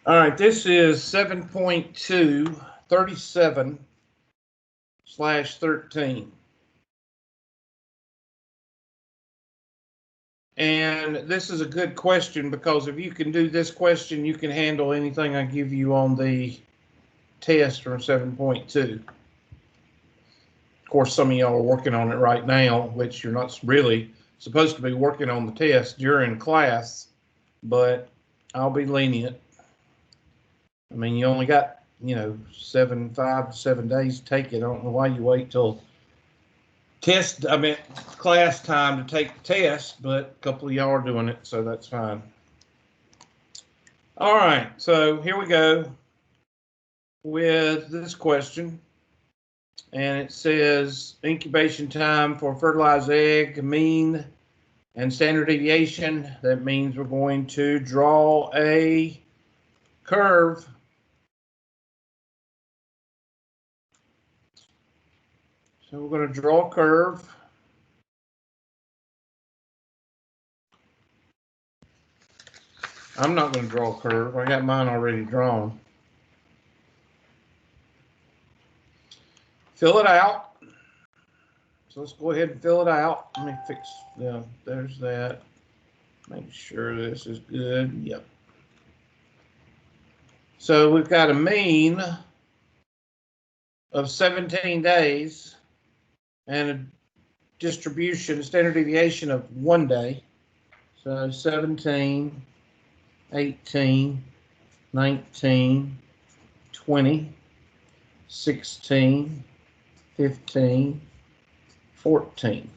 All right, this is 7.2, 37/13. And this is a good question because if you can do this question, you can handle anything I give you on the test from 7.2. Of course, some of y'all are working on it right now, which you're not really supposed to be working on the test during class, but I'll be lenient. I mean, you only got, 5 to 7 days to take it. I don't know why you wait till class time to take the test, but a couple of y'all are doing it, so that's fine. All right, so here we go with this question. And it says incubation time for fertilized egg, mean and standard deviation. That means we're going to draw a curve. So we're going to draw a curve. I'm not going to draw a curve. I got mine already drawn. Fill it out. So let's go ahead and fill it out. Let me fix, there's that. Make sure this is good. Yep. So we've got a mean of 17 days and a distribution, standard deviation of 1 day. So 17, 18, 19, 20, 16, 15, 14.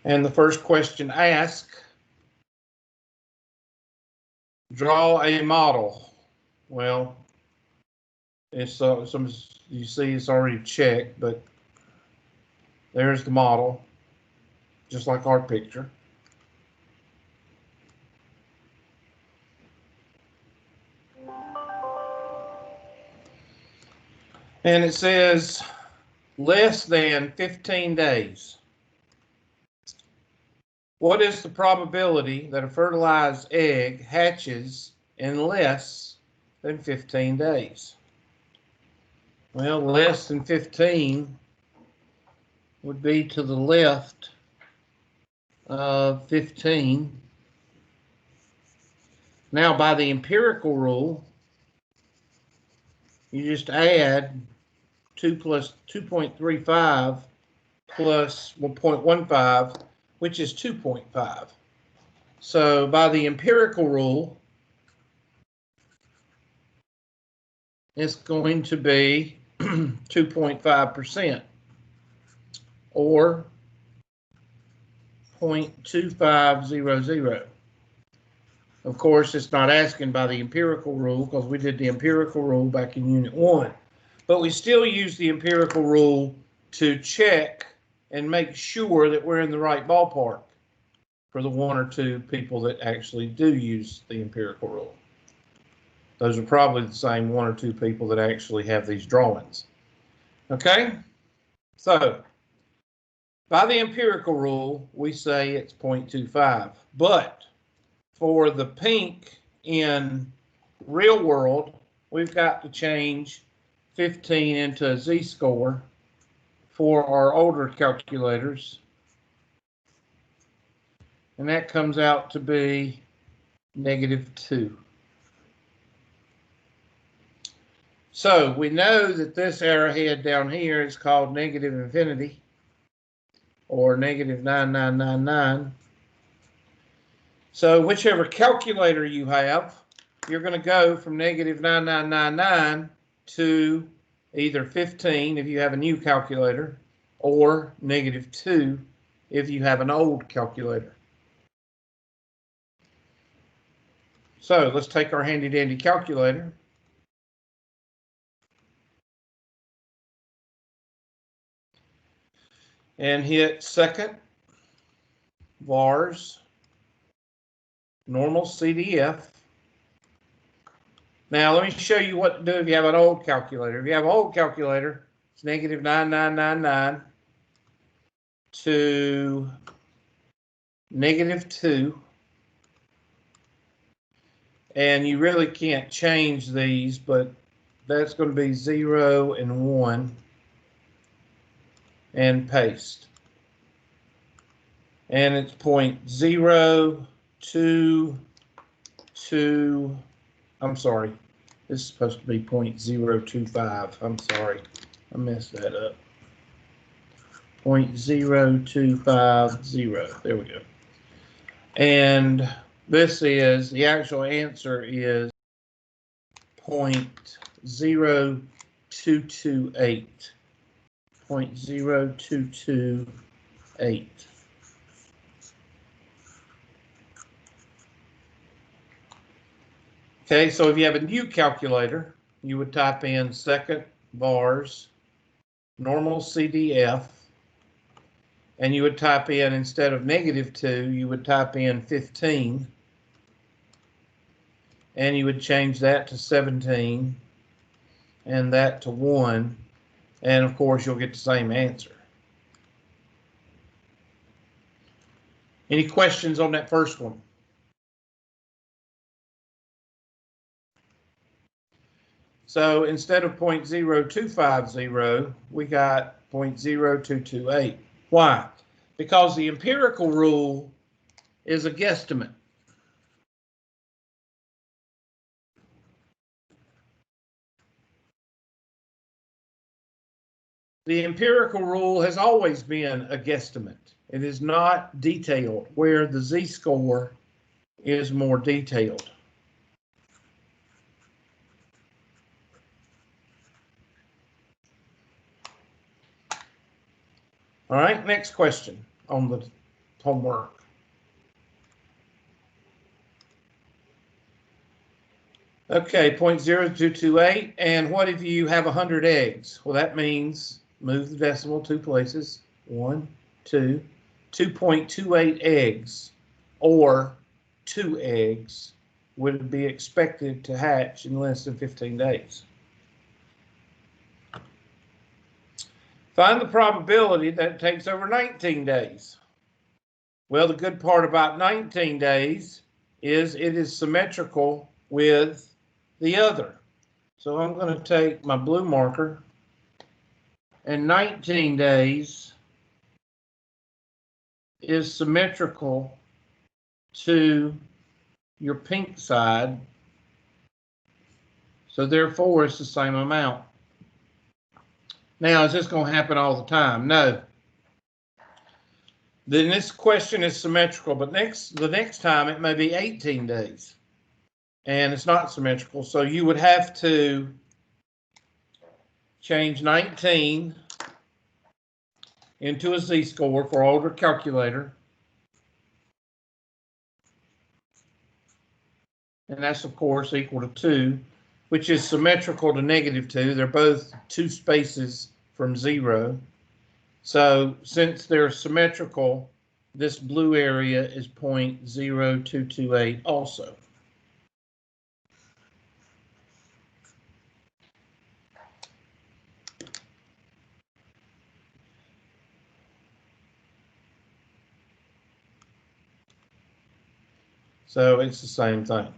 And the first question asked, draw a model. Well, it's you see it's already checked, but there's the model, just like our picture. And it says less than 15 days. What is the probability that a fertilized egg hatches in less than 15 days? Well, less than 15 would be to the left of 15. Now, by the empirical rule, you just add 2 plus 2.35 plus 1.15, which is 2.5. So by the empirical rule, it's going to be 2.5% or 0.2500. Of course, it's not asking by the empirical rule because we did the empirical rule back in Unit 1. But we still use the empirical rule to check and make sure that we're in the right ballpark for the 1 or 2 people that actually do use the empirical rule. Those are probably the same 1 or 2 people that actually have these drawings. Okay? So, by the empirical rule, we say it's 0.25. But for the pink in real world, we've got to change 15 into a z-score for our older calculators. And that comes out to be -2. So we know that this arrowhead down here is called negative infinity, or -9999. So whichever calculator you have, you're going to go from -9999 to either 15 if you have a new calculator, or -2 if you have an old calculator. So let's take our handy dandy calculator. And hit second, vars, normal CDF. Now let me show you what to do if you have an old calculator. If you have an old calculator, it's -9999 to -2 And you really can't change these, but that's going to be 0 and 1, and paste. And it's 0.022, I'm sorry, this is supposed to be 0.025, I'm sorry, I messed that up. 0.0250, there we go. And this is, the actual answer is 0.0228. 0.0228. Okay, so if you have a new calculator, you would type in second bars, normal CDF, and you would type in, instead of -2, you would type in 15, and you would change that to 17, and that to 1, and of course you'll get the same answer. Any questions on that first one? So instead of 0.0250, we got 0.0228. Why? Because the empirical rule is a guesstimate. The empirical rule has always been a guesstimate. It is not detailed, where the z-score is more detailed. All right, next question on the homework. Okay, 0.0228, and what if you have 100 eggs? Well, that means move the decimal 2 places. 1, 2, 2.28 eggs, or 2 eggs, would be expected to hatch in less than 15 days. Find the probability that it takes over 19 days. Well, the good part about 19 days is it is symmetrical with the other. So I'm going to take my blue marker, and 19 days is symmetrical to your pink side. So therefore, it's the same amount. Now, is this going to happen all the time? No. Then this question is symmetrical, but the next time it may be 18 days. And it's not symmetrical, so you would have to change 19 into a z-score for older calculator. And that's, of course, equal to 2, which is symmetrical to -2. They're both 2 spaces from 0. So since they're symmetrical, this blue area is 0.0228 also. So it's the same thing.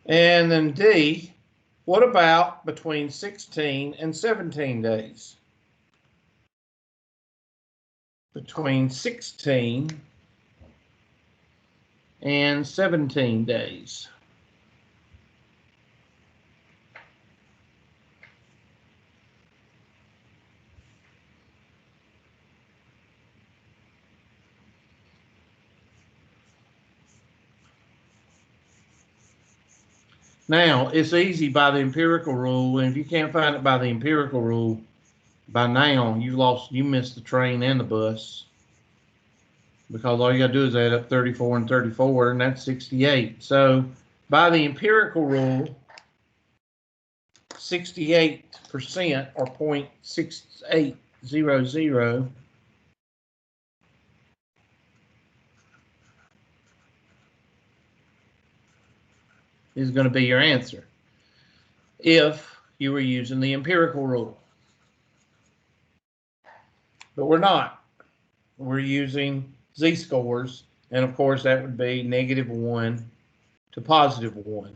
And then D, what about between 16 and 17 days? Between 16 and 17 days. Now, it's easy by the empirical rule, and if you can't find it by the empirical rule, by now you missed the train and the bus, because all you got to do is add up 34 and 34, and that's 68. So by the empirical rule, 68%, or 0.6800, is going to be your answer if you were using the empirical rule. But we're not. We're using z-scores, and of course that would be -1, to positive 1.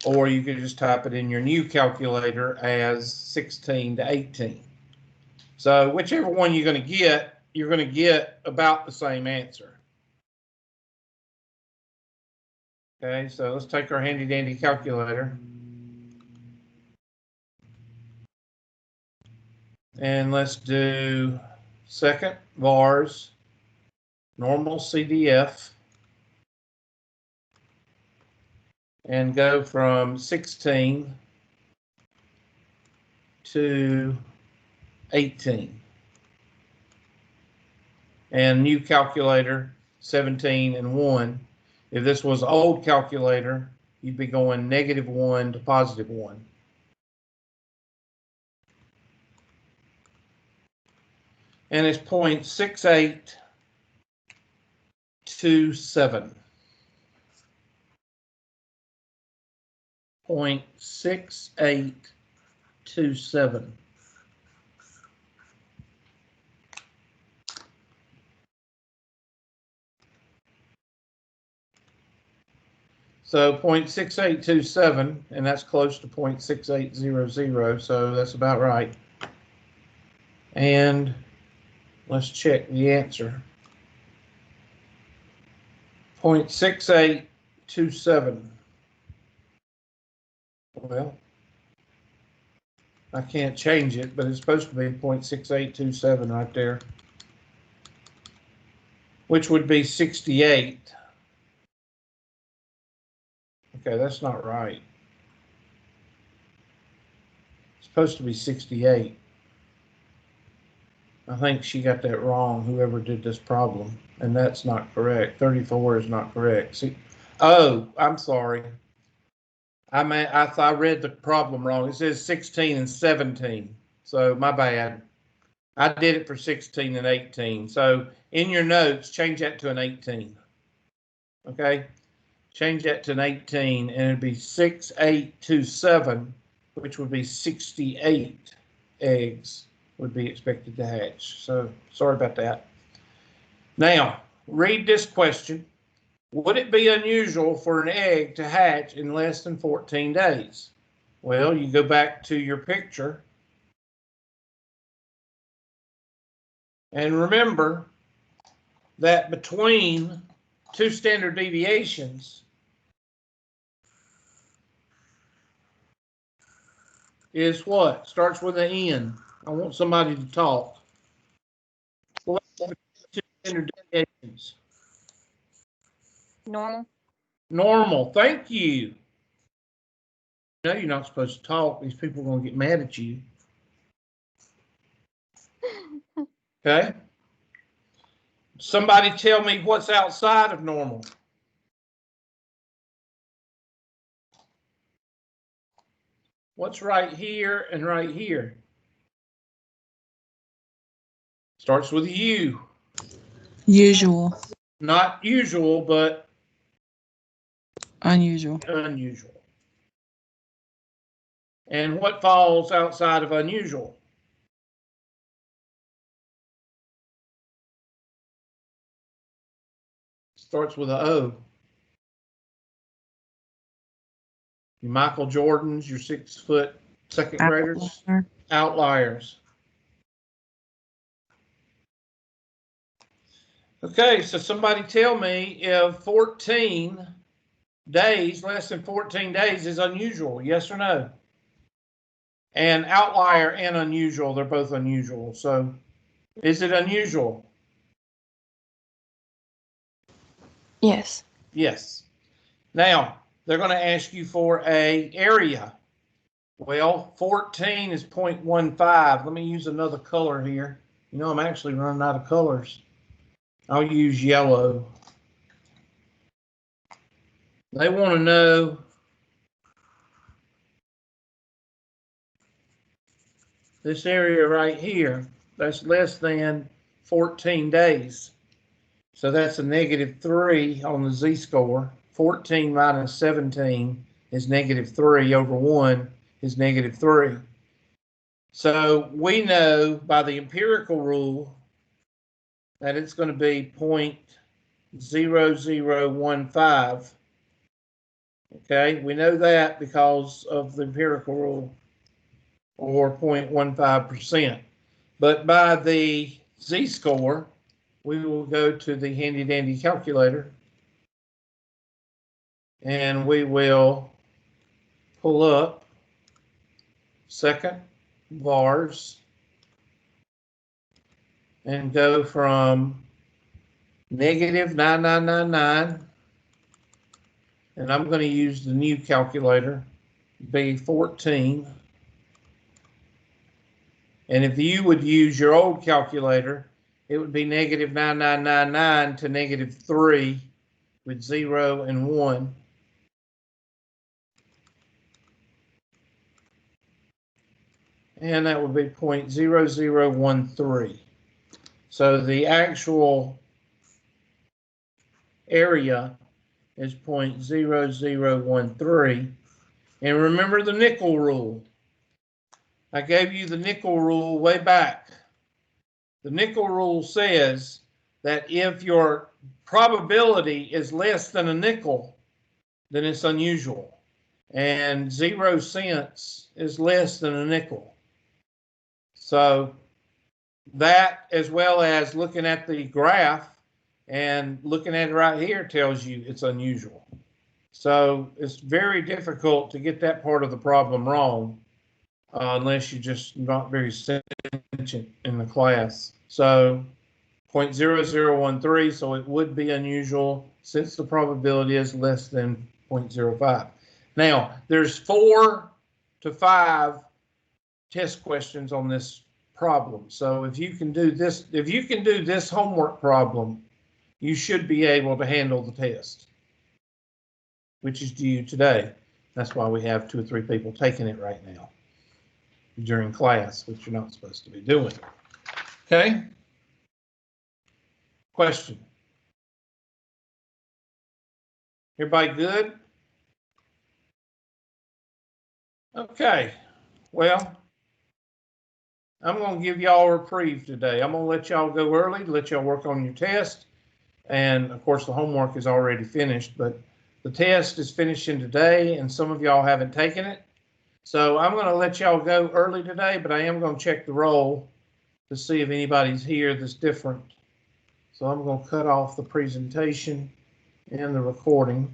Or you could just type it in your new calculator as 16 to 18. So whichever one you're going to get about the same answer. Okay, so let's take our handy dandy calculator. And let's do second vars, normal CDF, and go from 16 to 18. And new calculator, 17 and 1. If this was old calculator, you'd be going -1 to +1. And it's 0.6827. 0.6827. So 0.6827, and that's close to 0.6800, so that's about right. And let's check the answer. 0.6827. Well, I can't change it, but it's supposed to be 0.6827 right there, which would be 68. Okay, that's not right. It's supposed to be 68. I think she got that wrong, whoever did this problem, and that's not correct. 34 is not correct. See, oh, I'm sorry. I thought I read the problem wrong. It says 16 and 17, so my bad. I did it for 16 and 18. So in your notes, change that to an 18. Okay, change that to an 18, and it'd be 6827, which would be 68 eggs would be expected to hatch. So sorry about that. Now, read this question. Would it be unusual for an egg to hatch in less than 14 days? Well, you go back to your picture. And remember that between two standard deviations is what? Starts with an N. I want somebody to talk. What are two standard deviations? Normal. Normal. Thank you. No, you're not supposed to talk. These people are going to get mad at you. Okay. Somebody tell me what's outside of normal. What's right here and right here? Starts with a U. Usual. Not usual, but Unusual. unusual. And what falls outside of unusual? Starts with an O. Your Michael Jordans, your 6-foot second graders, outliers. Okay, so somebody tell me if 14 days, less than 14 days is unusual, yes or no? And outlier and unusual, they're both unusual. So is it unusual? Yes. Yes. Now, they're going to ask you for an area. Well, 14 is 0.15. Let me use another color here. You know, I'm actually running out of colors. I'll use yellow. They want to know this area right here. That's less than 14 days. So that's a -3 on the z-score. 14 minus 17 is -3 over 1 is -3. So we know by the empirical rule that it's going to be 0.0015. Okay, we know that because of the empirical rule, or 0.15%. But by the z-score, we will go to the handy dandy calculator and we will pull up second vars and go from -9999, and I'm going to use the new calculator, B14. And if you would use your old calculator, it would be -9999 to -3 with 0 and 1. And that would be 0.0013. So the actual area is 0.0013. And remember the nickel rule. I gave you the nickel rule way back. The nickel rule says that if your probability is less than a nickel, then it's unusual. And 0 cents is less than a nickel. So that, as well as looking at the graph and looking at it right here, tells you it's unusual. So it's very difficult to get that part of the problem wrong unless you're just not very sentient in the class. So 0.0013, so it would be unusual since the probability is less than 0.05. Now, there's 4 to 5 test questions on this problem. So if you can do this homework problem, you should be able to handle the test, which is due today. That's why we have 2 or 3 people taking it right now during class, which you're not supposed to be doing. Okay? Question? Everybody good? Okay. Well, I'm going to give y'all a reprieve today. I'm going to let y'all go early, let y'all work on your test. And of course, the homework is already finished, but the test is finishing today, and some of y'all haven't taken it. So I'm going to let y'all go early today, but I am going to check the roll to see if anybody's here that's different. So I'm going to cut off the presentation and the recording.